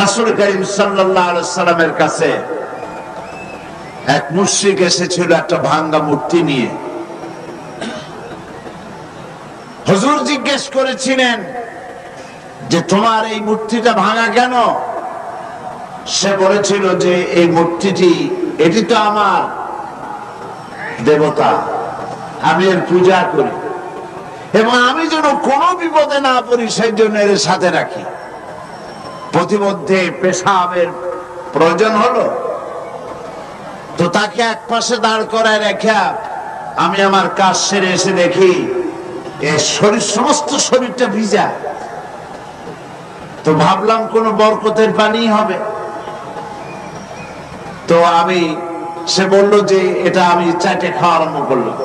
রাসূল করিম সাল্লাল্লাহু আলাইহি সাল্লামের কাছে এক মুশরিক এসেছিল একটা ভাঙা মূর্তি নিয়ে। হুজুর জিজ্ঞেস করেছিলেন যে তোমার এই মূর্তিটা ভাঙা কেন? সে বলেছিল যে এই মূর্তিটি, এটি তো আমার দেবতা, আমি এর পূজা করি এবং আমি যেন কোনো বিপদে না পড়ি সেই জন্য এর সাথে রাখি। প্রতিমধ্যে পেশাবের প্রয়োজন হলো তো তাকে এক পাশে দাঁড় করায় রেখে আমি আমার কাজ সেরে এসে দেখি এর শরীর, সমস্ত শরীরটা ভিজা। তো ভাবলাম কোন বরকতের পানি হবে। তো সে বলল যে এটা আমি চাটে খাওয়া আরম্ভ করলাম।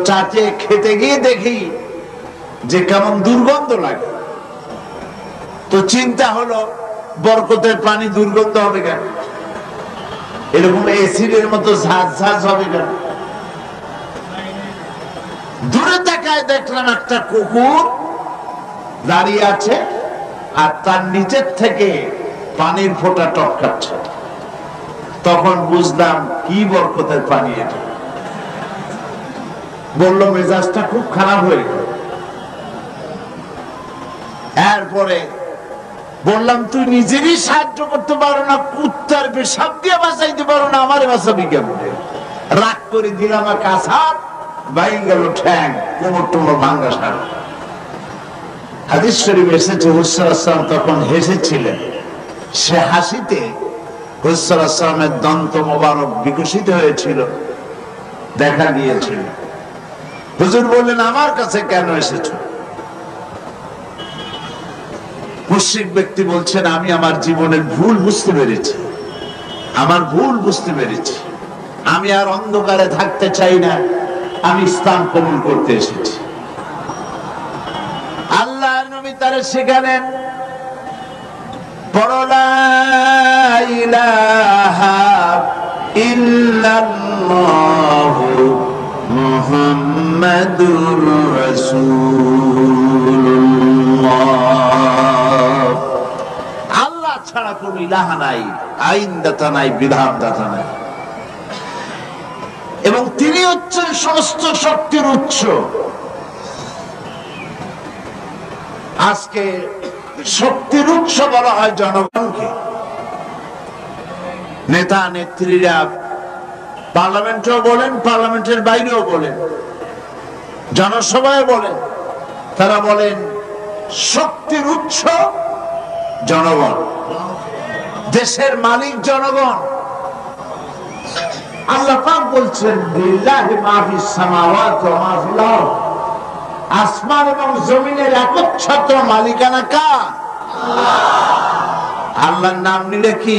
চাটে খেতে গিয়ে দেখি যে কেমন দুর্গন্ধ লাগে। তো চিন্তা হলো বরকতের পানি দুর্গন্ধ হবে কেন? এরকম এসিডের মতো ঝাঁঝ ঝাঁঝ হবে কেন? দূরে তাকায় দেখলাম একটা কুকুর দাঁড়িয়ে আছে আর তার নিচের থেকে পানির ফোঁটা টপকাচ্ছে। তখন বুঝলাম কি বরকতের পানি এটা। বললো মেজাজটা খুব খারাপ হয়ে গেল। এরপরে বললাম তুই নিজেরই সাহায্য করতে পারো না, কুত্তার পেশাব দিয়ে বাঁচাইতে পারো না, আমারে বাঁচাবি কেমনে? রাগ করে দিলাম কাছার বাইরে গেল ঠ্যাং, কোমর টোমর ভাঙ্গা সারা। হাদিস শরীফ এসেছে হুজুর সাল্লাল্লাহু আলাইহি ওয়াসাল্লাম তখন হেসেছিলেন। সে হাসিতে হুজুর সাল্লাল্লাহু আলাইহি ওয়াসাল্লামের দন্ত মোবারক বিকশিত হয়েছিল, দেখা দিয়েছিল। হুজুর বললেন আমার কাছে কেন এসেছো? মুশরিক ব্যক্তি বলছেন আমি আমার জীবনের ভুল বুঝতে পেরেছি, আমার ভুল বুঝতে পেরেছি, আমি আর অন্ধকারে থাকতে চাই না, আমি ইসলাম কবুল করতে এসেছি। আল্লাহর নবী তারে শেখালেন পড়ো লা ইলাহা ইল্লাল্লাহু মুহাম্মাদুর রাসূলুল্লাহ। আল্লাহ ছাড়া কোন ইলাহা নাই, আইনদাতা নাই, বিধানদাতা নাই এবং তিনি হচ্ছেন সমস্ত শক্তির উৎস। আজকে শক্তির উৎস বলা হয় জনগণকে। নেতা নেত্রীরা পার্লামেন্টেও বলেন, পার্লামেন্টের বাইরেও বলেন, জনসভায় বলেন, তারা বলেন শক্তির উৎস জনগণ, দেশের মালিক জনগণ। আল্লাহ পাক বলছেন লিল্লাহি মা ফিস সামাওয়াতি ওয়া মা ফিল আরদ, আসমান এবং জমিনের একচ্ছত্র মালিকানা কার? আল্লাহ। আল্লাহর নাম নিলে কি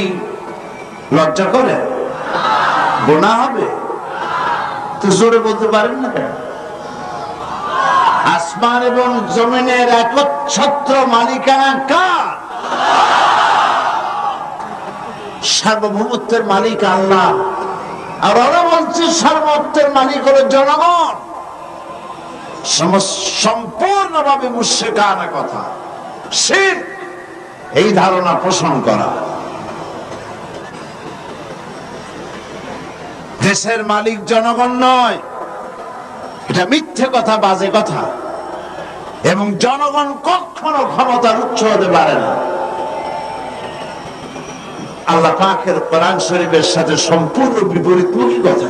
লজ্জা করে? গুনাহ হবে? তো জোরে বলতে পারেন না কেন? আসমান এবং জমিনের একচ্ছত্র মালিকানা কার? সার্বভৌমত্বের মালিক আল্লাহ। আর ওরা বলছে সার্বভৌমত্বের মালিক হলো জনগণ। সম্পূর্ণভাবে মুশরিকানা কথা, শিরক, এই ধারণা পোষণ করা। দেশের মালিক জনগণ নয়, এটা মিথ্যে কথা, বাজে কথা। এবং জনগণ কখনো ক্ষমতার উৎস হতে পারে না। আল্লাহ পাকের কোরআন শরীফের সাথে সম্পূর্ণ বিপরীতমুখী কথা।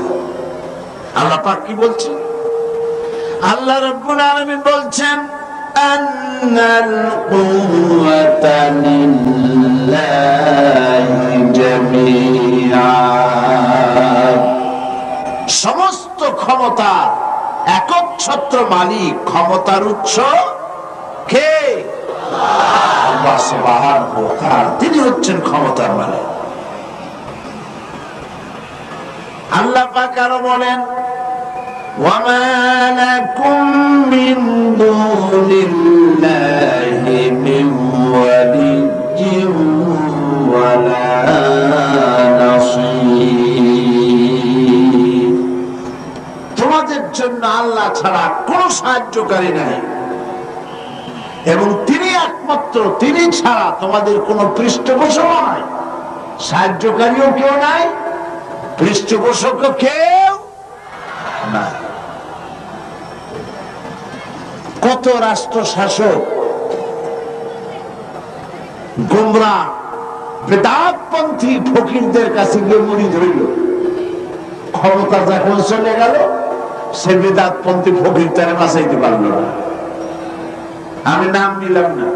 আল্লাহ পাক কি বলছেন? আল্লাহ রাব্বুল আলামিন বলছেন আন্নাল কুওয়াতা লিল্লাহি জামিআ, সমস্ত ক্ষমতা একচ্ছত্র মালিক, ক্ষমতার উৎস কে? আল্লাহ সুবহানাহু ওয়া তাআলা, তিনি হচ্ছেন ক্ষমতার মালিক। আল্লাহ পাক আরো বলেন ওয়ামা লাকুম মিন দুনিল্লাহি মিন ওয়ালিয়্যিন ওয়ালা নাসীর, তোমাদের জন্য আল্লাহ ছাড়া কোনো সাহায্যকারী নাই এবং তিনি একমাত্র, তিনি ছাড়া তোমাদের কোনো পৃষ্ঠপোষক নাই, সাহায্যকারীও কেউ নাই, পৃষ্ঠপোষক কেউ নাই। কত রাষ্ট্র শাসক গোমরাহ বেদাতপন্থী ফকিরদের কাছে গিয়ে মুরিদ হইল, ক্ষমতা যখন চলে গেল সে বেদাতপন্থী ফকির তারা বাঁচাইতে পারল না। আমি নাম নিলাম না।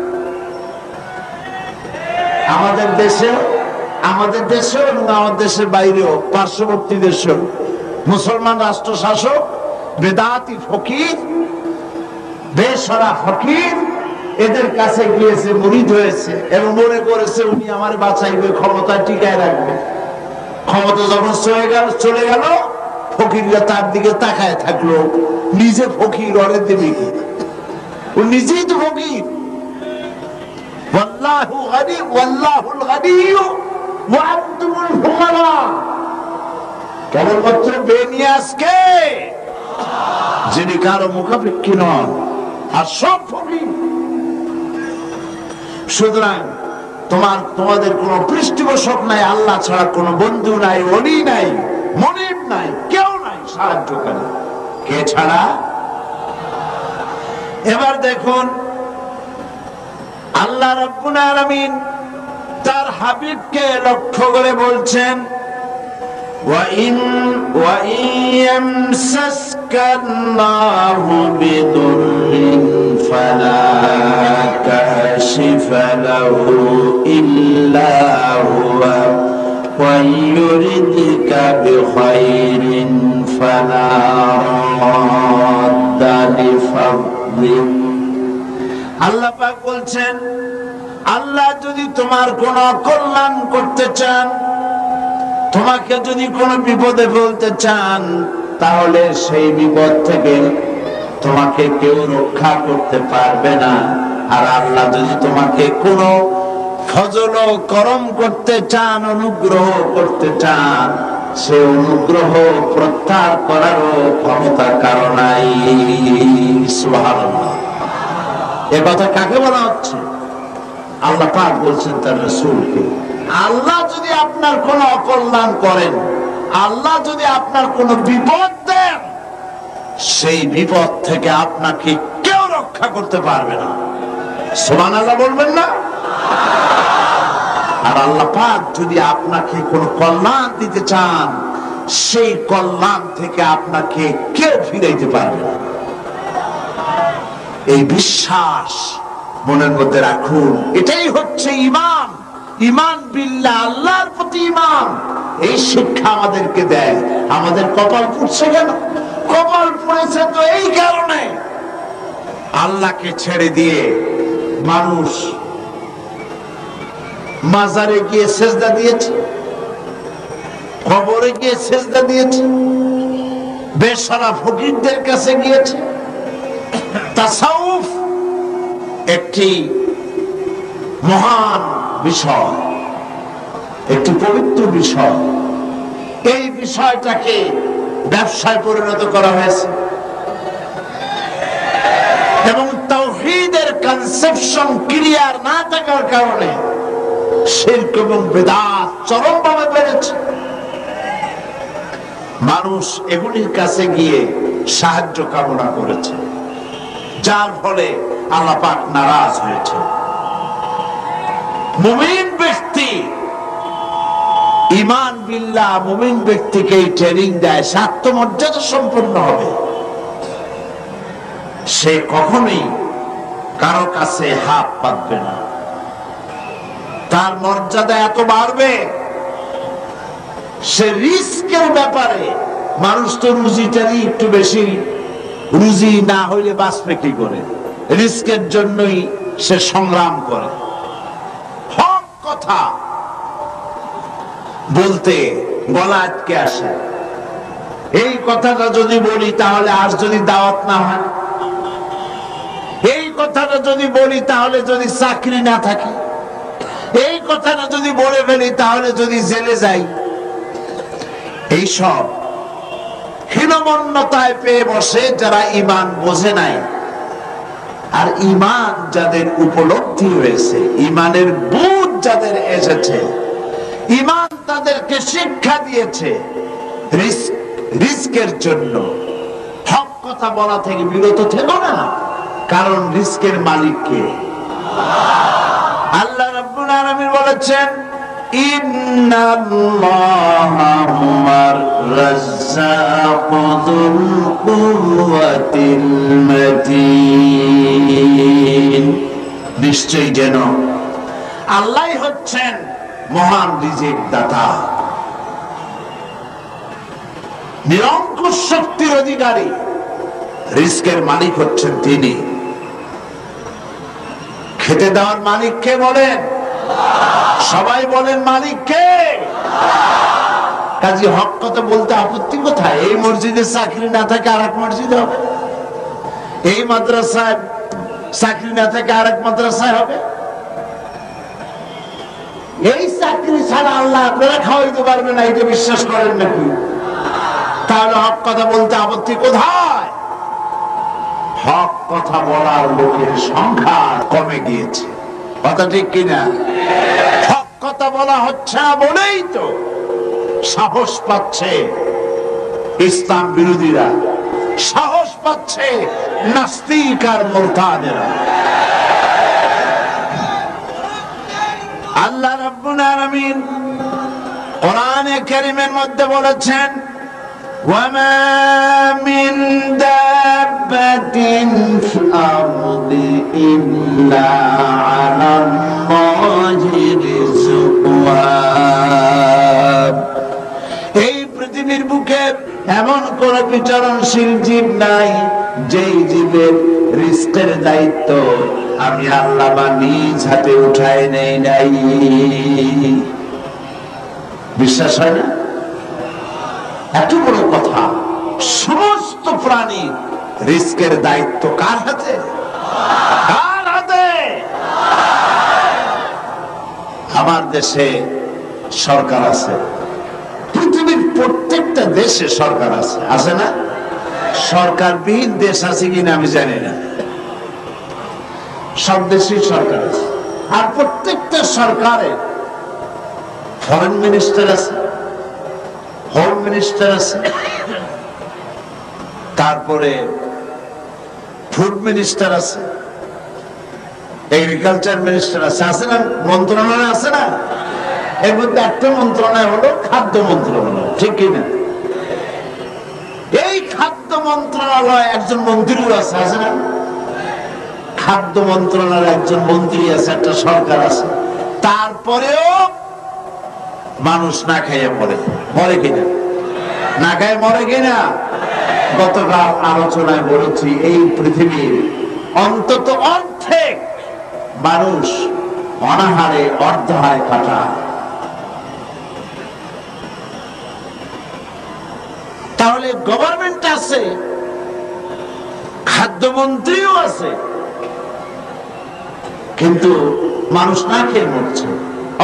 আমাদের দেশেও এবং আমাদের দেশের বাইরেও পার্শ্ববর্তী দেশেও মুসলমান রাষ্ট্র শাসক বেদাতি ফকির, বেসরা ফকির এদের কাছে গিয়েছে, মুরিদ হয়েছে এবং মনে করেছে উনি আমার বাঁচাইবে, ক্ষমতা টিকায় রাখবে। ক্ষমতা যখন চলে গেল ফকিররা তার দিকে তাকায় থাকলো, নিজে ফকির অরে দেবে কি? ও নিজেই তো ফকির। ওয়াল্লাহু গানি ওয়াল্লাহুল গানিয়্যু ওয়া আনতুমুল ফুকারা। কেবলমাত্র বেনিয়াজকে যিনি কারো মুখাপেক্ষী নন, আর সব ফকির। সুতরাং তোমাদের কোনো পৃষ্ঠপোষক নাই, আল্লাহ ছাড়া কোনো বন্ধু নাই, ওলি নাই, মনিব নাই, কেউ নাই সাহায্যকারী। কে ছাড়া? এবার দেখুন আল্লাহ রাব্বুল আলামিন তার হাবিবকে লক্ষ্য করে বলছেন, وَإِنْ يَمْسَسْكَ اللَّهُ بِضُرٍّ فَلَا كَاشِفَ لَهُ إِلَّا هُوَ وَإِنْ يُرِدْكَ بِخَيْرٍ فَلَا رَادَّ لِفَضْلِهِ। আল্লাহ পাক বলছেন, আল্লাহ যদি তোমার কোন কল্যাণ করতে চান, তোমাকে যদি কোনো বিপদে ফেলতে চান, তাহলে সেই বিপদ থেকে তোমাকে কেউ রক্ষা করতে পারবে না। আর আল্লাহ যদি তোমাকে কোনো ফজল ও করম করতে চান, অনুগ্রহ করতে চান, সে অনুগ্রহ প্রত্যাহার করারও ক্ষমতা কারো নাই। সুবহানাল্লাহ। এ কথা কাকে বলা হচ্ছে? আল্লাহ পাক বলছেন তার রাসূলকে। আল্লাহ যদি আপনার কোন অকল্যাণ করেন, আল্লাহ যদি আপনার কোন বিপদ দেন, সেই বিপদ থেকে আপনাকে কেউ রক্ষা করতে পারবে না। সুবহানাল্লাহ বলবেন না? আর আল্লাহ পাক যদি আপনাকে কোন কল্যাণ দিতে চান, সেই কল্যাণ থেকে আপনাকে কেউ ফিরাইতে পারবে না। এই বিশ্বাস মনের মধ্যে রাখুন। এটাই হচ্ছে ঈমান। ঈমান বিল্লাহ, আল্লাহর প্রতি ঈমান। এই শিক্ষা আমাদেরকে দেয়। আমাদের কপাল পুড়ছে কেন? কপাল পুড়েছে তো এই কারণে, আল্লাহকে ছেড়ে দিয়ে মানুষ মাজারে গিয়ে সেজদা দিয়েছে, কবরে গিয়ে সেজদা দিয়েছে, বেশরা ফকিরদের কাছে গিয়েছে। তাসাউফ একটি মহান বিষয়, একটি পবিত্র বিষয়। এই বিষয়টাকে ব্যবসায় পরিণত করা হয়েছে এবং তাওহীদের কনসেপশন ক্লিয়ার না থাকার কারণে শিরক এবং বিদআত চরমভাবে বেড়েছে। মানুষ এগুলির কাছে গিয়ে সাহায্য কামনা করেছে, যার ফলে আল্লাহ পাক নারাজ হয়েছে। মুমিন ব্যক্তি ঈমান বিল্লাহ, মুমিন ব্যক্তিকে ট্রেনিং দেয়, সে আত্মমর্যাদা সম্পন্ন হবে। সে কখনোই কারো কাছে হাত পাতবে না, তার মর্যাদা এত বাড়বে। সে রিস্কের ব্যাপারে, মানুষ তো রুজিটারই একটু বেশি, রুজি না হইলে বাঁচবে কি করে, রিস্কের জন্যই সে সংগ্রাম করে। হক কথা বলতে গলা আটকে আসে। এই কথাটা যদি বলি তাহলে আর যদি দাওয়াত না হয়, এই কথাটা যদি বলি তাহলে যদি চাকরি না থাকে, এই কথাটা যদি বলে ফেলি তাহলে যদি জেলে যাই, এইসব হীনমন্যতায় পেয়ে বসে যারা ঈমান বোঝে নাই। আর ঈমান যাদের উপলব্ধি হয়েছে, ঈমানের বুঝ যাদের এসেছে, ঈমান তাদেরকে শিক্ষা দিয়েছে রিস্কের জন্য হক কথা বলা থেকে বিরত থেকো না, কারণ রিস্কের মালিক কে? আল্লাহ রাব্বুল আলামিন বলেছেন ইন্নাল্লাহা হুয়ার রাজ্জাকু যুল কুওয়াতিল মাতিন। নিশ্চয়ই যেন আল্লাহ হচ্ছেন মহান রিজিক দাতা, নিরঙ্কুশ শক্তির অধিকারী। রিস্কের মালিক হচ্ছেন তিনি। খেতে দেওয়ার মালিক কে বলেন? সবাই বলেন মালিক কে? কাজী হক কথা বলতে আপত্তি কোথায়? এই মসজিদে চাকরি না থাকে আর এক মসজিদ হবে, এই মাদ্রাসায় চাকরি না থাকে আর এক মাদ্রাসায় হবে। এই চাকরি ছাড়া আল্লাহ আপনারা খাওয়াইতে পারবে না, এটা বিশ্বাস করেন নাকি? তাহলে হক কথা বলতে আপত্তি কোথায়? হক কথা বলার লোকের সংখ্যা কমে গিয়েছে, কথা ঠিক কিনা? হক কথা বলা হচ্ছে না বলেই তো সাহস পাচ্ছে ইসলাম বিরোধীরা, সাহস পাচ্ছে নাস্তিক আর মুরতাদেরা। আল্লাহ রাব্বুল আলামিন কোরআনে কারীমের মধ্যে বলেছেন وَمَا مِن دَابَّةٍ فِي الْأَرْضِ إِلَّا عَلَى اللَّهِ رِزْقُهَا। এই পৃথিবীর বুকে এমন কোন বিচরণশীল জীব নাই যেই জীবের রিস্কের দায়িত্ব আমি আল্লাহ বা নিজ হাতে উঠাই নেই নাই। বিশ্বাস হয় না? এত বড় কথা। সমস্ত প্রাণী রিস্কের দায়িত্ব কার হাতে? কার হাতে? আমার দেশে সরকার আছে, পৃথিবীর প্রত্যেকটা দেশে সরকার আছে, আছে না? সরকারবিহীন দেশ আছে কিনা আমি জানি না, সব দেশেই সরকার আছে। আর প্রত্যেকটা সরকারের ফরেন মিনিস্টার আছে, হোম মিনিস্টার আছে, তারপরে ফুড মিনিস্টার আছে, এগ্রিকালচার মিনিস্টার আছে, আছে না? মন্ত্রণালয় আছে না? এর মধ্যে একটা মন্ত্রণালয় হলো খাদ্য মন্ত্রণালয়, ঠিক কিনা? এই খাদ্য মন্ত্রণালয় একজন মন্ত্রীও আছে, আছে না? খাদ্য মন্ত্রণালয়ের একজন মন্ত্রী আছে, একটা সরকার আছে। তারপরেও মানুষ না খাইয়ে মরে, মরে কিনা? না খায় মরে কিনা? গতকাল আলোচনায় বলেছি এই পৃথিবীর অন্তত অর্ধেক মানুষ অনাহারে অর্ধহায় কাটায়। তাহলে গভর্নমেন্ট আছে, খাদ্যমন্ত্রীও আছে, কিন্তু মানুষ না খেয়ে মরছে।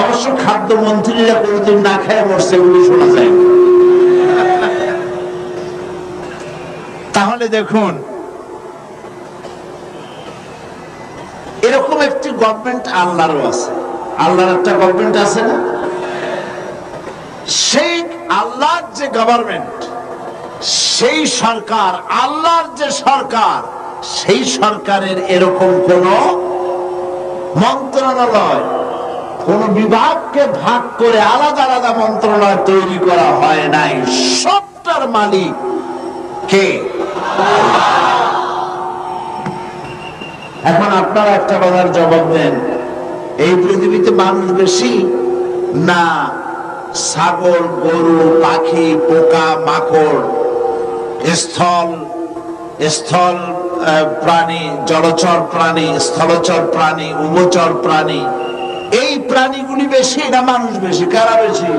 অবশ্য খাদ্যমন্ত্রীরা কোনদিন না খেয়ে মরছে বলে শোনা যায় না। তাহলে দেখুন, এরকম একটি গভর্নমেন্ট আল্লাহরও আছে। আল্লাহর একটা গভর্নমেন্ট আছে না? সেই আল্লাহর যে গভর্নমেন্ট, সেই সরকার, আল্লাহর যে সরকার, সেই সরকারের এরকম কোন মন্ত্রণালয়, কোন বিভাগকে ভাগ করে আলাদা আলাদা মন্ত্রণালয় তৈরি করা হয় নাই। সবটার মালিক কে? এখন আপনারা একটা কথার জবাব দেন, এই পৃথিবীতে মানুষ বেশি না ছাগল, গরু, পাখি, পোকা, মাকড়, স্থল প্রাণী, জলচর প্রাণী, স্থলচর প্রাণী, উভচর প্রাণী, এই প্রাণীগুলি বেশি না মানুষ বেশি? কারা বেশি?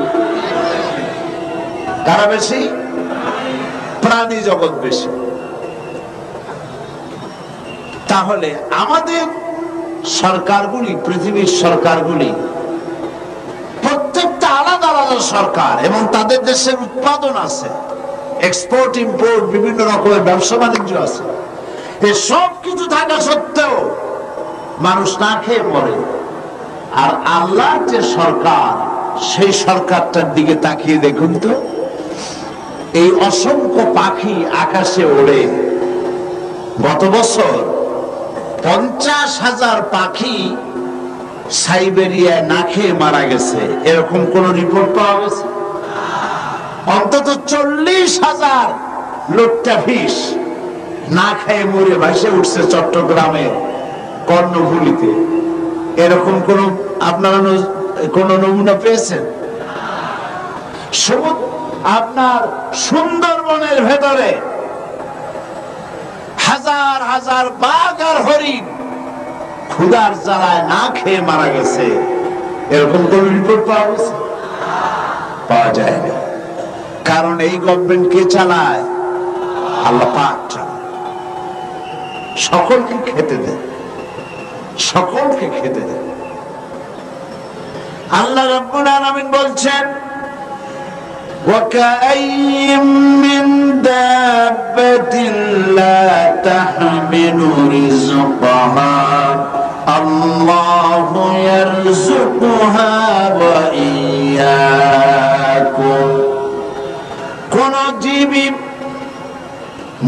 কারা বেশি? প্রাণী জগৎ বেশি। তাহলে আমাদের সরকারগুলি, পৃথিবীর সরকারগুলি প্রত্যেকটা আলাদা আলাদা সরকার, এবং তাদের দেশের উৎপাদন আছে, এক্সপোর্ট ইম্পোর্ট, বিভিন্ন রকমের ব্যবসা বাণিজ্য আছে। সব কিছু থাকা সত্ত্বেও মানুষ না খেয়ে মরে। আর আল্লাহ যে সরকার, সেই সরকারটার দিকে তাকিয়ে দেখুন তো, এই অসংখ্য পাখি আকাশে ওড়ে। গত বছর 50,000 পাখি সাইবেরিয়ায় না খেয়ে মারা গেছে, এরকম কোন রিপোর্ট পাওয়া গেছে? অন্তত 40,000 লোট্টাফিশ না খেয়ে মরে ভাসে উঠছে চট্টগ্রামের কর্ণফুলীতে। এরকম কোন আপনারা কোন নমুনা পেয়েছেন? আপনার সুন্দরবনের ভেতরে হাজার হাজার বাঘ আর হরিণ ক্ষুধার জ্বালায় না খেয়ে মারা গেছে, এরকম কোন রিপোর্ট পাওয়া গেছে? পাওয়া যায়নি। কারণ এই গভর্নমেন্ট কে চালায়? আল্লাহ পাক চালায়। সকলকে খেতে দেন, সকলকে খেতে দেন। আল্লাহ রাব্বুল আলামিন বলছেন, وَكَأَيٍّ مِّن دَابَّةٍ لَّا تَحْمِلُ رِزْقَهَا اللَّهُ يَرْزُقُهَا وَإِيَّاكُمْ। কোন জীবী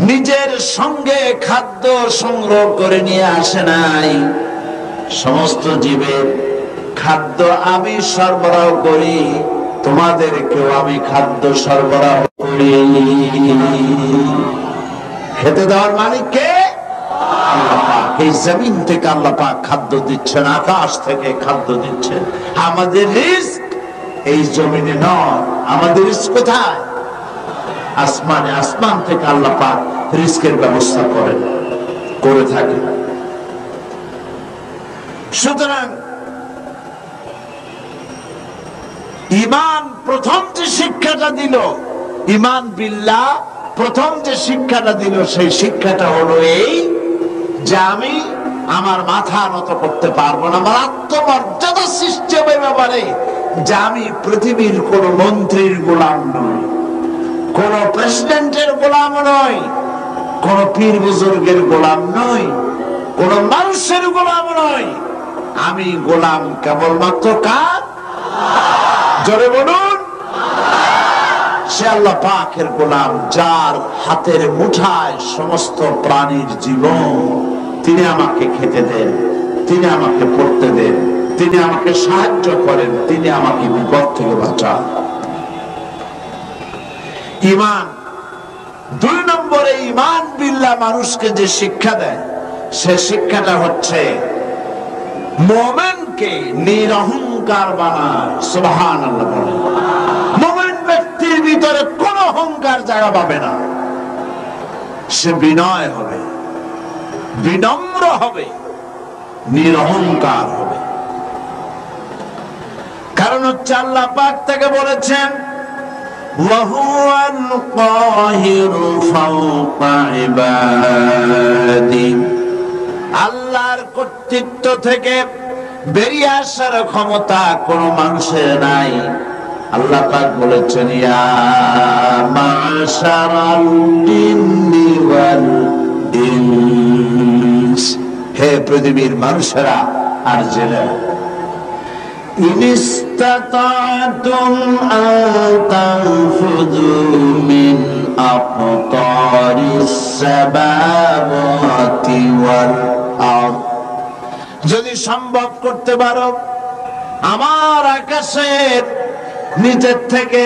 নিজের সঙ্গে খাদ্য সংগ্রহ করে নিয়ে আসে নাই। সমস্ত জীবের খাদ্য আমি সরবরাহ করি, তোমাদেরকেও আমি খাদ্য সরবরাহ করি। খেতে দেওয়ার মালিক কে? আল্লাহ পাক। এই জমিন থেকে আল্লাহ পাক খাদ্য দিচ্ছেন, আকাশ থেকে খাদ্য দিচ্ছেন। আমাদের রিস্ক এই জমিনে নয়। আমাদের রিস্ক কোথায়? আসমানে। আসমান থেকে আল্লাহ পাক রিস্কের ব্যবস্থা করেন, করে থাকেন। সুতরাং ঈমান প্রথম যে শিক্ষাটা দিল, ঈমান বিল্লাহ প্রথম যে শিক্ষাটা দিল, সেই শিক্ষাটা হলো এই যে আমি আমার মাথা নত করতে পারবো না, আমার আত্মমর্যাদা সিস্টেমের ব্যাপারে, যে আমি পৃথিবীর কোন মন্ত্রীর গোলাম নই, কোন প্রেসিডেন্টের গোলাম নই, কোন পীর বুজুর্গের গোলাম নই, কোন মানুষের গোলাম নই। আমি গোলাম কেবলমাত্র কার? জোরে বলুন। সে আল্লাহ পাকের গোলাম, যার হাতের মুঠায় সমস্ত প্রাণীর জীবন। তিনি আমাকে খেতে দেন, তিনি আমাকে পড়তে দেন, তিনি আমাকে সাহায্য করেন, তিনি আমাকে বিপদ থেকে বাঁচান। ঈমান। 2 নম্বরে ঈমান বিল্লাহ মানুষকে যে শিক্ষা দেয়, সে শিক্ষাটা হচ্ছে মুমিনকে নিরহংকার বানায়। সুবহানাল্লাহ বলেন। মুমিন ব্যক্তির ভিতরে কোনো অহংকার জায়গা পাবে না। সে বিনয় হবে, বিনম্র হবে, নিরহংকার হবে। কারণ হচ্ছে আল্লাহ পাক তাকে বলেছেন, ওয়াহুয়াল কাহিরু ফাওকা ইবাদি। আল্লাহর কর্তৃত্ব থেকে বেরিয়ে আসার ক্ষমতা কোন মানুষের নাই। আল্লাহ পাক বলেছেন, ইয়া মাশারাল জিন্নি ওয়াল ইনস, হে পৃথিবীর মানুষেরা আর জেনেরা, ইনিস্তাতাতুম আন তানফুযু মিন আকতারিস সামাওয়াতি ওয়াল আরদ, যদি সম্ভব করতে পারো আমার আকাশের নিচের থেকে,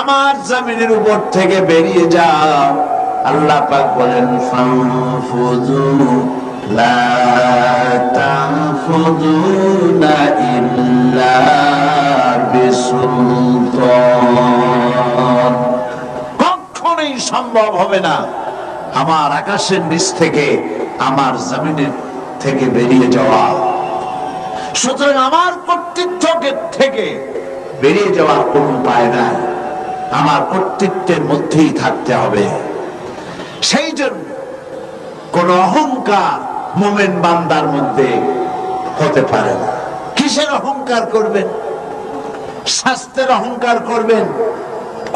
আমার জমিনের উপর থেকে বেরিয়ে যাও। আল্লাহ পাক বলেন, ফানফুযু লা তানফুযুনা ইল্লা বিসুলতান। কখনোই সম্ভব হবে না আমার আকাশের নিচ থেকে, আমার জমিনের থেকে বেরিয়ে যাওয়া। সুতরাং আমার কর্তৃত্ব থেকে বেরিয়ে যাওয়ার কোন উপায় নাই। আমার কর্তৃত্বের মধ্যেই থাকতে হবে। সেই জন্য কোন অহংকার মুমিন বান্দার মধ্যে হতে পারে না। কিসের অহংকার করবেন? স্বাস্থ্যের অহংকার করবেন।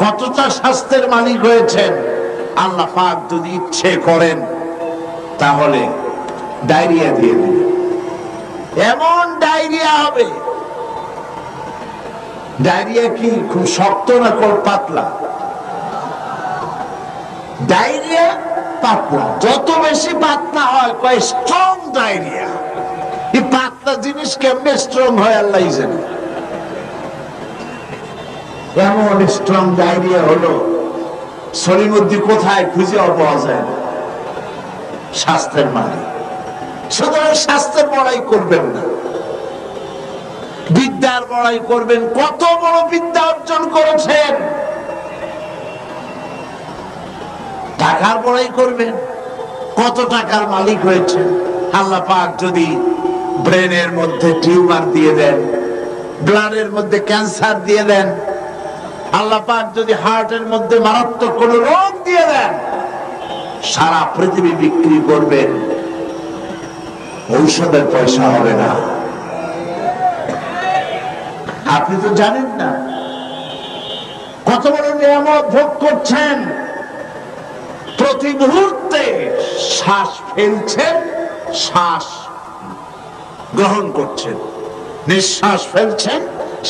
কতটা স্বাস্থ্যের মালিক হয়েছেন? আল্লাহ পাক যদি ইচ্ছে করেন তাহলে ডায়রিয়া দিয়ে দিবে, এমন ডায়রিয়া হবে। ডায়রিয়া কি খুব শক্ত না পাতলা? ডায়রিয়া পাতলা, যত বেশি পাতলা হয় কয় স্ট্রং ডায়রিয়া। এই পাতলা জিনিস কেমনে স্ট্রং হয় আল্লাহ জানে। এমন স্ট্রং ডায়রিয়া হলো সলিমুদ্দি কোথায় খুঁজে পাওয়া যায় না। স্বাস্থ্যের মানে, সুতরাং স্বাস্থ্যের বড়াই করবেন না, বিদ্যার বড়াই করবেন। কত বড় বিদ্যা অর্জন করেছেন, টাকার বড়াই করবেন। কত টাকার মালিক হয়েছে। আল্লাহ পাক যদি ব্রেনের মধ্যে টিউমার দিয়ে দেন, ব্লাডের মধ্যে ক্যান্সার দিয়ে দেন, আল্লাহ পাক যদি হার্টের মধ্যে মারাত্মক কোন রোগ দিয়ে দেন, সারা পৃথিবী বিক্রি করবেন, ঔষধের পয়সা হবে না। আপনি তো জানেন না কত বড় নিয়ামত ভোগ করছেন। প্রতি মুহূর্তে শ্বাস ফেলছেন, শ্বাস গ্রহণ করছেন, নিঃশ্বাস ফেলছেন,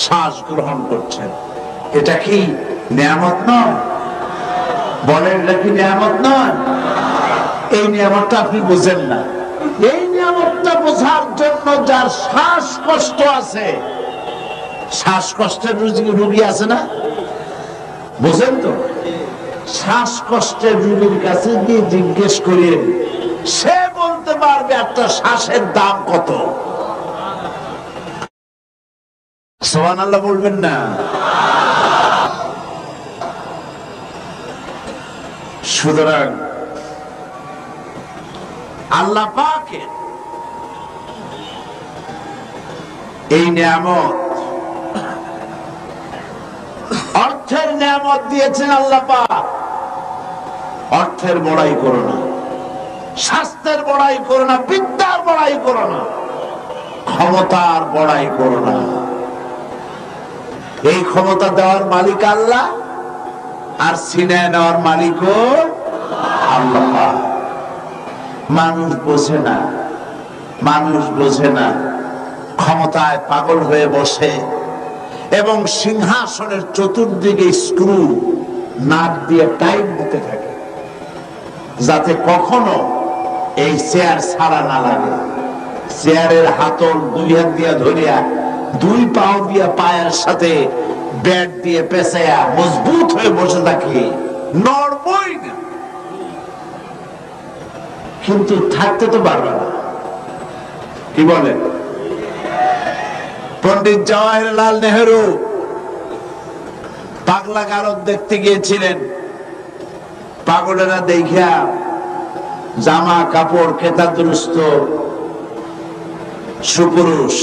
শ্বাস গ্রহণ করছেন। এটা কি নিয়ামত নয়? বলেন, এটা কি নিয়ামত নয়? এই নিয়ামতটা আপনি বুঝেন না। এই নিয়ামতটা বোঝার জন্য যার শ্বাসকষ্ট আছে, শ্বাসকষ্টের রোগী আছে না, বুঝেন তো? শ্বাসকষ্টের রোগীর কাছে গিয়ে জিজ্ঞেস করেন, সে বলতে পারবে একটা শ্বাসের দাম কত। সুবহানাল্লাহ বলবেন না? সুতরাং আল্লাহ পাকের এই নিয়ামত, অর্থের নিয়ামত দিয়েছেন আল্লাহ পাক। অর্থের বড়াই করো না, স্বাস্থ্যের বড়াই করো না, বিদ্যার বড়াই করো না, ক্ষমতার বড়াই করো না। এই ক্ষমতা দেওয়ার মালিক আল্লাহ, আর সিনে নেওয়ার মালিকও আল্লাহ। মানুষ বোঝে না, মানুষ বোঝে না, ক্ষমতায় পাগল হয়ে বসে এবং সিংহাসনের চতুর্দিকে স্ক্রু নাট দিয়ে টাইট দিতে থাকে, যাতে কখনো এই চেয়ার ছাড়া না লাগে। চেয়ারের হাতল দুই হাত দিয়া ধরিয়া, দুই পাও দিয়া পায়ের সাথে ব্যাট দিয়ে পেঁচাইয়া মজবুত হয়ে বসে থাকি, নড়বই না। কিন্তু থাকতে তো পারবে না। কি বলেন? পণ্ডিত জওয়াহরলাল নেহেরু পাগলা গারদ দেখতে গিয়েছিলেন। পাগলেরা দেখিয়া জামা কাপড় কেতাদুরস্ত সুপুরুষ,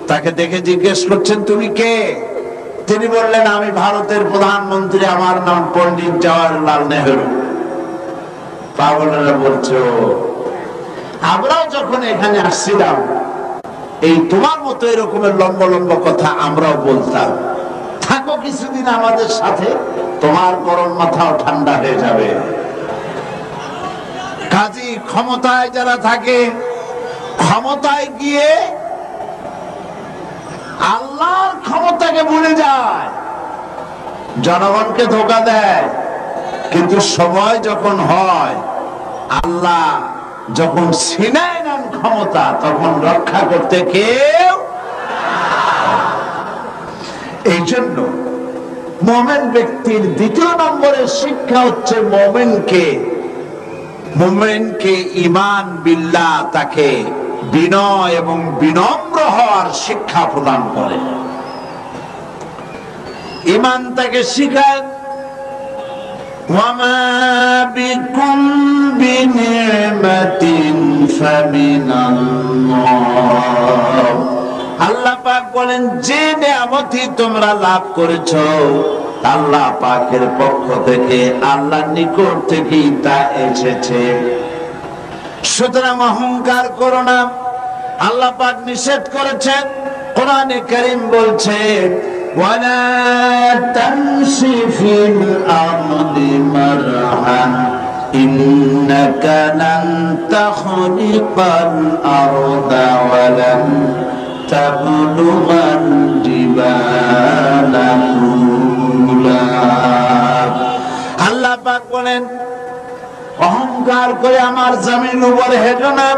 তাকে দেখে জিজ্ঞেস করছেন, তুমি কে? তিনি বললেন, আমি ভারতের প্রধানমন্ত্রী, আমার নাম পণ্ডিত জওয়াহরলাল নেহেরু। পাগলেরা বলছে, আমরাও যখন এখানে আসছিলাম এই তোমার মতো এরকমের লম্বা লম্বা কথা আমরাও বলতাম। থাকো কিছুদিন আমাদের সাথে, তোমার গরম মাথাও ঠান্ডা হয়ে যাবে। কাজী ক্ষমতায় যারা থাকে, ক্ষমতায় গিয়ে আল্লাহর ক্ষমতাকে ভুলে যায়, জনগণকে ধোঁকা দেয়। কিন্তু সময় যখন হয়, আল্লাহ যখন ছিনায় নেন ক্ষমতা, তখন রক্ষা করতে কেউ। এই জন্য মুমিন ব্যক্তির দ্বিতীয় নম্বরের শিক্ষা হচ্ছে মুমিনকে ঈমান বিল্লাহ, তাকে বিনয় এবং বিনম্র হওয়ার শিক্ষা প্রদান করে। ঈমান তাকে শিখায়, ওয়ামা বিকুম বিনিমাতিন ফামিনাল্লাহ। আল্লাহ পাক বলেন, যে নিয়ামতই তোমরা লাভ করেছো আল্লাহ পাকের পক্ষ থেকে, আল্লাহর নিকট থেকেই তা এসেছে। সুতরাং অহংকার করো না। আল্লাহ পাক নিষেধ করেছেন। কোরআনে কারীম বলছে, ওয়ালা তামশি ফিল আরদি মারহান ইন্নাকা লান তাখলিকাল আরদা ওয়া লান তাবলুগাল জিবালা তুলা। আল্লাহ পাক বলেন, অহংকার করে আমার জমিন উপরে হেঁটো না,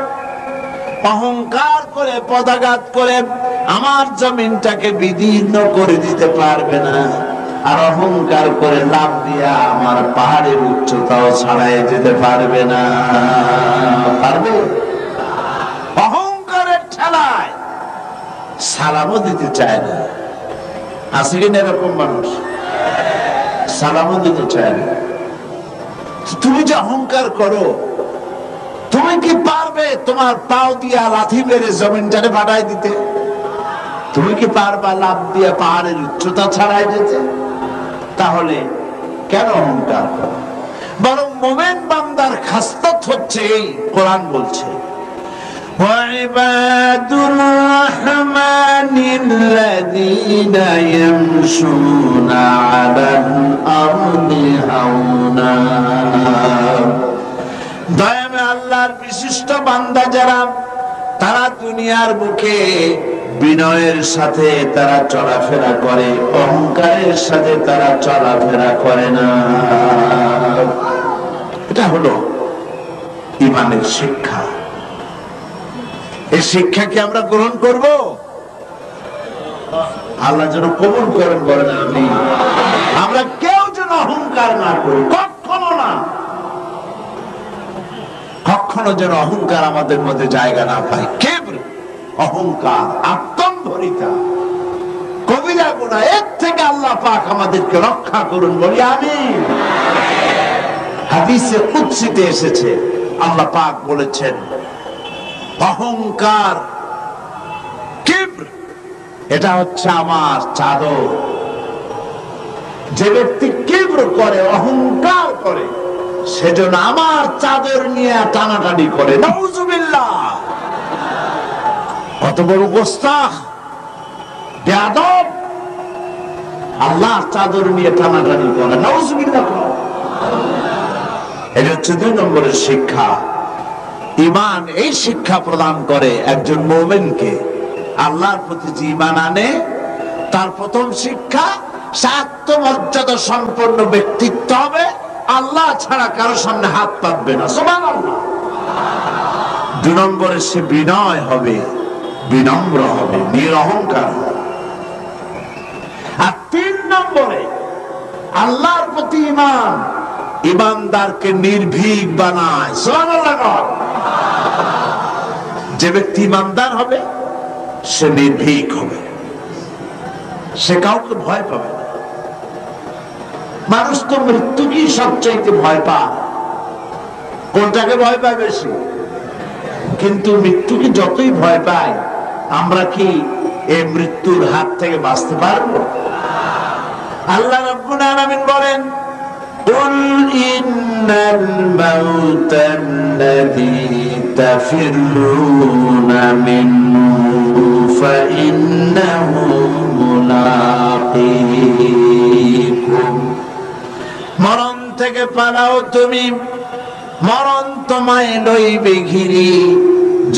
অহংকার করে পদাঘাত করে আমার জমিনটাকে বিদীর্ণ করে দিতে পারবে না, আর অহংকার করে লাভ দিয়া আমার পাহাড়ের উচ্চতাও ছাড়াই যেতে পারবে না। পারবে? অহংকারের ঠেলায় সালামও দিতে চায় না। আছে কিনা এরকম মানুষ? সালামও দিতে চায় না। তুমি যে অহংকার করো, তুমি কি পারবে তোমার পাও দিয়া লাথি মেরে জমিনটারে ফাটাই দিতে? তুমি কি পারবা লাভ দিয়া পাহাড়ের উচ্চতা ছাড়াই যেতে? তাহলে কেন অহংকার করো? বরং মুমিন বান্দার খাসলত হচ্ছে এই, কোরআন বলছে, ওয়াইবাদুর রাহমানিল্লাযীনা ইয়ামশুনা আলাল আরদি হাওনা। দয়াময় আল্লাহর বিশিষ্ট বান্দা যারা, তারা দুনিয়ার বুকে বিনয়ের সাথে তারা চলাফেরা করে, অহংকারের সাথে তারা চলাফেরা করে না। এটা হলো ঈমানের শিক্ষা। এই শিক্ষা কি আমরা গ্রহণ করব? আল্লাহ যেন কবুল করেন, বলেন আমিন। আমরা কেউ যেন অহংকার না করি, কখনো না, কখনো যেন অহংকার আমাদের মধ্যে জায়গা না পায়। কিবর, অহংকার, আত্মম্ভরিতা কবিরা গুনাহ, এর থেকে আল্লাহ পাক আমাদেরকে রক্ষা করুন, বলি আমিন। হাদিসে কুদসিতে এসেছে, আল্লাহ পাক বলেছেন, অহংকার, কিবর, এটা হচ্ছে আমার চাদর। যে ব্যক্তি কিবর করে, অহংকার করে, সেজন্য আমার চাদর নিয়ে টানাটানি করে। নাউজুবিল্লাহ! কত বড় গোস্তাখ, বেয়াদব! আল্লাহ চাদর নিয়ে টানাটানি করে। নাউজুবিল্লাহ! এটা হচ্ছে 2 নম্বরের শিক্ষা। ঈমান এই শিক্ষা প্রদান করে একজন মুমিনকে। আল্লাহর প্রতি যে ঈমান আনে, তার প্রথম শিক্ষা, সে আত্মমর্যাদা সম্পন্ন ব্যক্তিত্ব হবে, আল্লাহ ছাড়া কারো সামনে হাত পাতবে না। সুবহানাল্লাহ। 2 নম্বরে সে বিনয় হবে, বিনম্র হবে, নিরহংকার হবে। আর 3 নম্বরে আল্লাহর প্রতি ঈমান ঈমানদারকে নির্ভীক বানায়। সুবহানাল্লাহ। যে ব্যক্তি ঈমানদার হবে, সে নির্ভীক হবে, সে কাউকে ভয় পাবে না। মানুষ তো মৃত্যুকে সবচাইতে ভয় পায়। কোনটাকে ভয় পায় বেশি? কিন্তু মৃত্যুকে যতই ভয় পাই, আমরা কি এই মৃত্যুর হাত থেকে বাঁচতে পারবো? আল্লাহ রাব্বুল আলামিন বলেন, কুল ইন্নাল মাউতাল্লাযী তাফিরুনা মিনহু ফাইন্নাহু মুলাকীকুম। মরণ থেকে পালাও তুমি, মরণ তোমায় লইবে ঘিরি।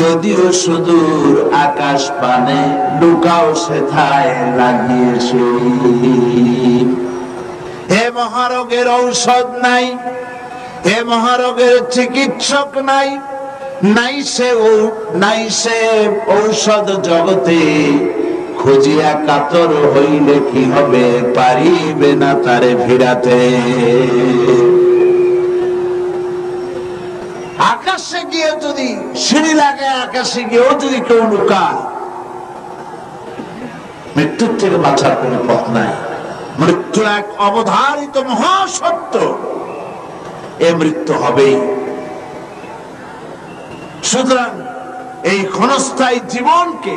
যদিও সুদূর আকাশ পানে, লুকাও সেথায় লাগিয়েছে। হে মহারোগের ঔষধ নাই, হে মহারোগের চিকিৎসক নাই, নাই সে ঔষধ জগতে। খুঁজিয়া কাতর হইলে কি হবে, পারিবে না তারে ফিরাতে। আকাশে গিয়ে যদি সিঁড়ি লাগে, আকাশে গিয়েও যদি কেউ লুকায়, মৃত্যুর থেকে বাঁচার কোনো পথ নাই। মৃত্যু এক অবধারিত মহাসত্য, এ মৃত্যু হবেই। সুতরাং এই ক্ষণস্থায়ী জীবনকে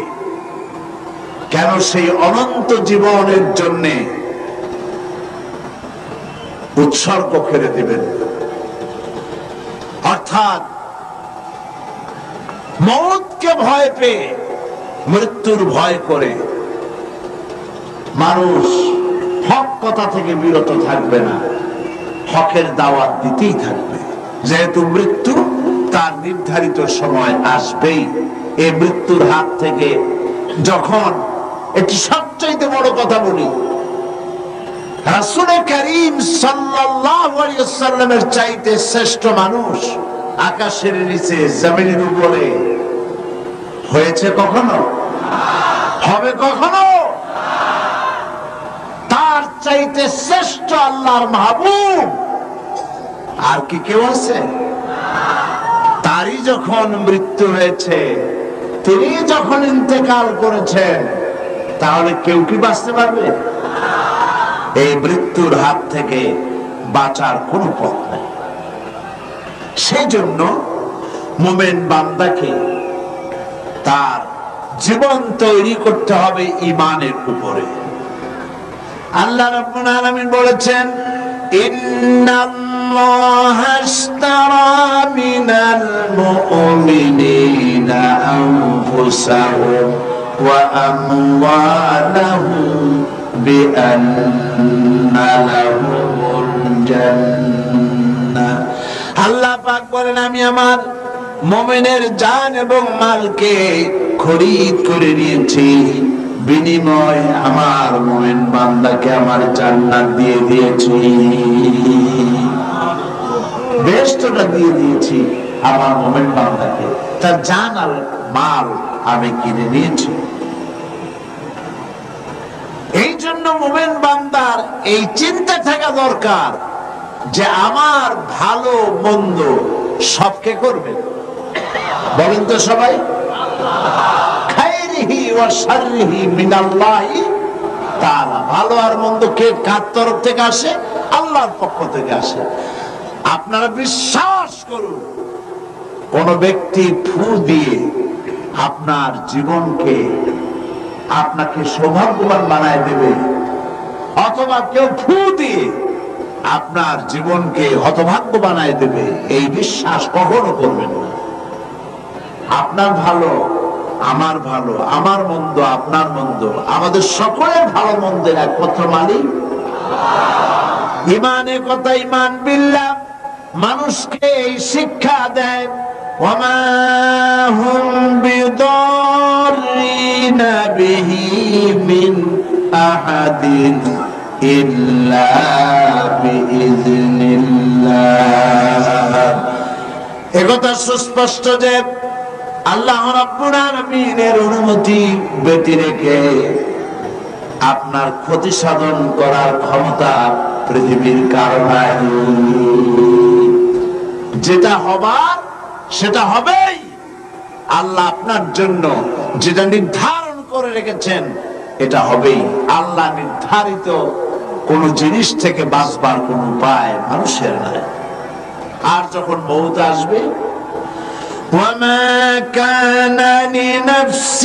কেন সেই অনন্ত জীবনের জন্য উৎসর্গ করে দিবেন? অর্থাৎ মওতকে ভয় পেয়ে, মৃত্যুর ভয় করে মানুষ হক কথা থেকে বিরত থাকবে না, হকের দাওয়াত দিতেই থাকবে। যেহেতু মৃত্যু তার নির্ধারিত সময় আসবেই। এই মৃত্যুর হাত থেকে যখন একটি সবচাইতে বড় কথা বলি, রাসূল করিম সাল্লাল্লাহু আলাইহি ওয়াসাল্লামের চাইতে শ্রেষ্ঠ মানুষ আকাশের নিচে জমিনের উপরে হয়েছে কখনো? হবে কখনো? তার চাইতে শ্রেষ্ঠ আল্লাহর মাহবুব আর কি কেউ আছে? তারই যখন মৃত্যু হয়েছে, তিনি যখন ইন্তেকাল করেছেন, তাহলে কেউ কি বাঁচতে পারবে? এই মৃত্যুর হাত থেকে বাঁচার কোন পথ নেই। সেই জন্য মুমিন বান্দাকে তার জীবন তৈরি করতে হবে ঈমানের উপরে। আল্লাহ রাব্বুল আলামিন বলেছেন, ইন্নাল্লাহা আশতারা মিনাল মুমিনিনা আনফুসাহুম ওয়া আমওয়ালাহুম বিআন্না লাহুমুল জান্নাহ। আল্লাহ পাক বলেন, আমি আমার মুমিনের জান এবং মালকে খরিদ করে নিয়েছি, বিনিময়ে আমার মুমিন বান্দাকে আমার জান্নাত দিয়ে দিয়েছি, বেহেশতটা দিয়ে দিয়েছি আমার মুমিন বান্দাকে। তার জান আর মাল আমি কিনে নিয়েছি। এই জন্য মুমিন বান্দার এই চিন্তা থাকা দরকার যে আমার ভালো মন্দ সবকে করবে। বলেন তো সবাই, খায়রিহি ওয়া শাররিহি মিনাল্লাহি তাআলা। ভালো আর মন্দ কে কার তরফ থেকে আসে? আল্লাহর পক্ষ থেকে আসে। আপনারা বিশ্বাস করুন, কোন ব্যক্তি ফু দিয়ে আপনার জীবনকে আপনাকে সৌভাগ্যবান বানায় দেবে, অথবা কেউ ফু দিয়ে আপনার জীবনকে হতভাগ্য বানায় দেবে, এই বিশ্বাস কখনো করবেন না। আপনার ভালো আমার ভালো, আমার মন্দ আপনার মন্দ, আমাদের সকলের ভালো মন্দের একমাত্র মালিক ঈমানের কথা। ঈমান বিল্লাহ মানুষকে এই শিক্ষা দেয়, ওয়ামা হুম বিদাররিনা বিহি মিন আহাদিন ইল্লা বিইذনিল্লাহ। একথা সুস্পষ্ট যে আল্লাহ রাব্বুল আলামিনের অনুমতি ব্যতি রেখে আপনার ক্ষতি সাধন করার ক্ষমতা পৃথিবীর কারো নাই। যেটা হবার সেটা হবেই। আল্লাহ আপনার জন্য যেটা নির্ধারণ করে রেখেছেন এটা হবেই। আল্লাহ নির্ধারিত কোন জিনিস থেকে বাঁচবার কোন উপায় মানুষের নাই। আর যখন মউত আসবে, وما كان لنفس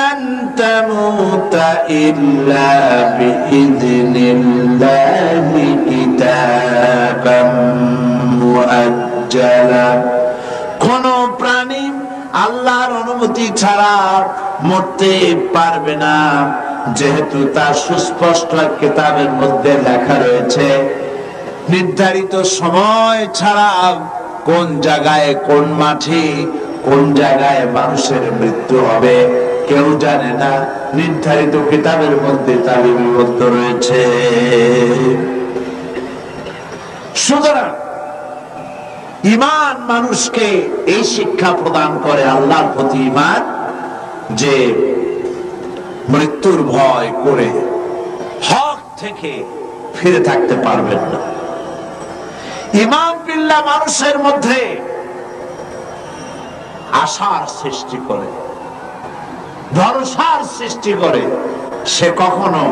أن تموت إلا بإذن الله كتابا مؤجلا। কোন প্রাণী আল্লাহর অনুমতি ছাড়া মরতে পারবে না, যেহেতু তার সুস্পষ্ট কিতাবের মধ্যে লেখা রয়েছে নির্ধারিত সময় ছাড়া কোন জায়গায়, কোন মাঠে, কোন জায়গায় মানুষের মৃত্যু হবে কেউ জানে না। নির্ধারিত কিতাবের মধ্যে তা লিপিবদ্ধ রয়েছে। সুতরাং ঈমান মানুষকে এই শিক্ষা প্রদান করে, আল্লাহর প্রতি ঈমান, যে মৃত্যুর ভয় করে হক থেকে ফিরে থাকতে পারবেন না। ঈমান বিল্লাহ মানুষের মধ্যে আশার সৃষ্টি করে, ভরসার সৃষ্টি করে। সে কখনো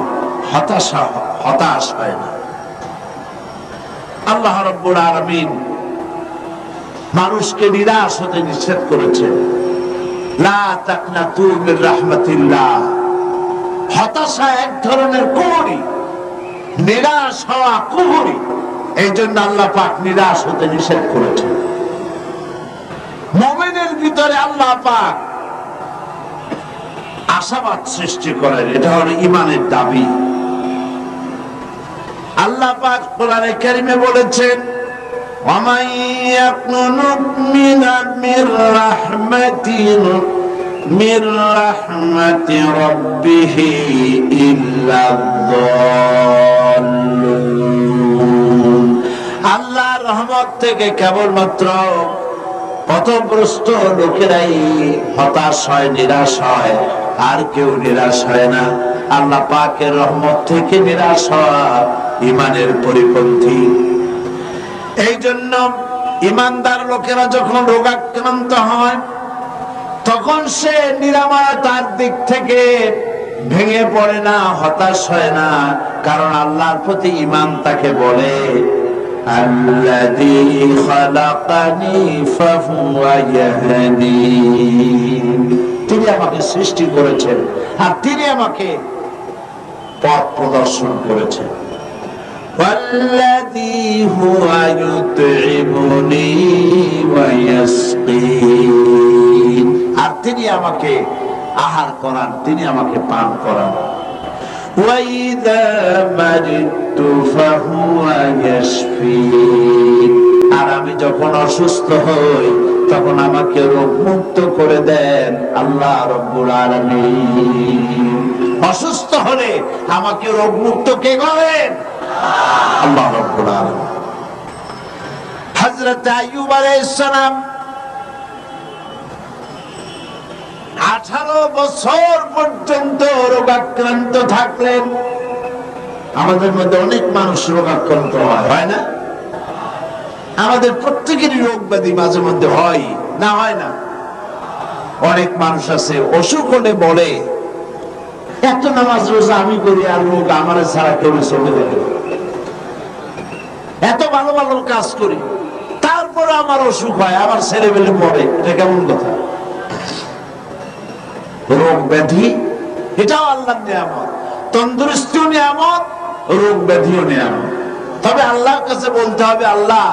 হতাশ হয় না। আল্লাহ রাব্বুল আলামিন মানুষকে নিরাশ হতে নিষেধ করেছেন, লা তাকনাতু মির রাহমাতিল্লাহ। হতাশা এক ধরনের কুফরি, নিরাশ হওয়া কুফরি। এই জন্য আল্লাহ পাক নিরাশ হতে নিষেধ করেছেন। মুমিনের ভিতরে আল্লাহ পাক আশাবাদ সৃষ্টি করেন, এটা হলো ঈমানের দাবি। আল্লাহ পাক কোরআনে কারীমে বলেছেন, ومن يقنط من رحمة ربه إلا الضالون। আল্লাহর রহমত থেকে কেবলমাত্র পথভ্রষ্ট লোকেরাই হতাশ হয়, নিরাশ হয়, আর কেউ নিরাশ হয় না। আল্লাহ পাকের রহমত থেকে নিরাশ হওয়া ঈমানের পরিপন্থী। এই জন্য ঈমানদার লোকেরা যখন রোগাক্রান্ত হয় তখন সে নিরাময়তার দিক থেকে ভেঙে পড়ে না, হতাশ হয় না, কারণ আল্লাহর প্রতি ঈমান তাকে বলে আল্লাযী খালাকানি ফাহুয়া ইয়াহদিন। তিনি আমাকে সৃষ্টি করেছেন আর তিনি আমাকে পথ প্রদর্শন করেছেন। ওয়াল্লাযী হুয়া ইউতঈমুনি ওয়া ইয়াসকিন। আর তিনি আমাকে আহার করান, তিনি আমাকে পান করান। ওয়া ইযা মারিদতু ফাহুয়া ইয়াশফিন। আর আমি যখন অসুস্থ হই তখন আমাকে রোগ মুক্ত করে দেন আল্লাহ রাব্বুল আলামিন। অসুস্থ হলে আমাকে রোগ মুক্ত কে করেন? আল্লাহ রাব্বুল আলামিন। হযরত আইয়ুব আলাইহিস সালাম 18 বছর পর্যন্ত রোগাক্রান্ত থাকলেন। আমাদের মধ্যে অনেক মানুষ রোগাক্রান্ত হয় না? আমাদের প্রত্যেকেরই রোগ ব্যাধি মাঝে মধ্যে হয় না, হয় না? অনেক মানুষ আছে অসুখ হলে বলে এত নামাজ রোজা আমি করি আর রোগ আমার ছাড়া কেউ চলে যাবে, এত ভালো ভালো কাজ করি তারপরে আমার অসুখ হয়, আমার ছেলে পেলে পড়ে। এটা কেমন কথা? রোগ ব্যাধি এটাও আল্লাহর নিয়ামত, তন্দুরুস্তিও নিয়ামত, রোগ ব্যাধিও নিয়ামত। তবে আল্লাহর কাছে বলতে হবে আল্লাহ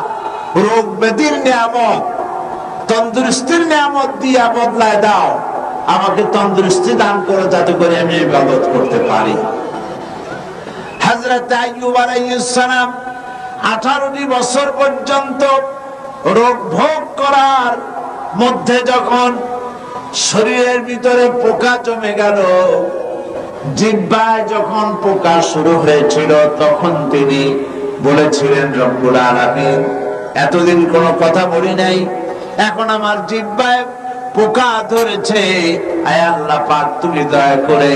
রোগ ব্যাধির নিয়ামত তন্দুরুস্তির নিয়ামত দিয়া বদলায় দাও, আমাকে তন্দুরুস্তি দান করো যাতে করে আমি ইবাদত করতে পারি। হযরত আইয়ুব আলাইহিস সালাম 18টি বছর পর্যন্ত রোগ ভোগ করার মধ্যে যখন শরীরের ভিতরে পোকা জমে গেল, জিহ্বায় যখন পোকা শুরু হয়েছিল তখন তিনি বলেছিলেন রব্বুল আলামিন এতদিন কোনো কথা বলি নাই, এখন আমার জিহ্বায় পোকা ধরেছে, আয় আল্লাহ পাক তুমি দয়া করে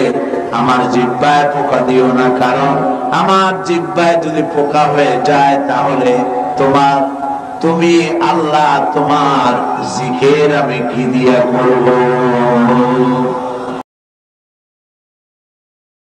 আমার জিহ্বায় পোকা দিও না, কারণ আমার জিহ্বায় যদি পোকা হয়ে যায় তাহলে তুমি আল্লাহ তোমার জিকির আমি কি দিয়া করব।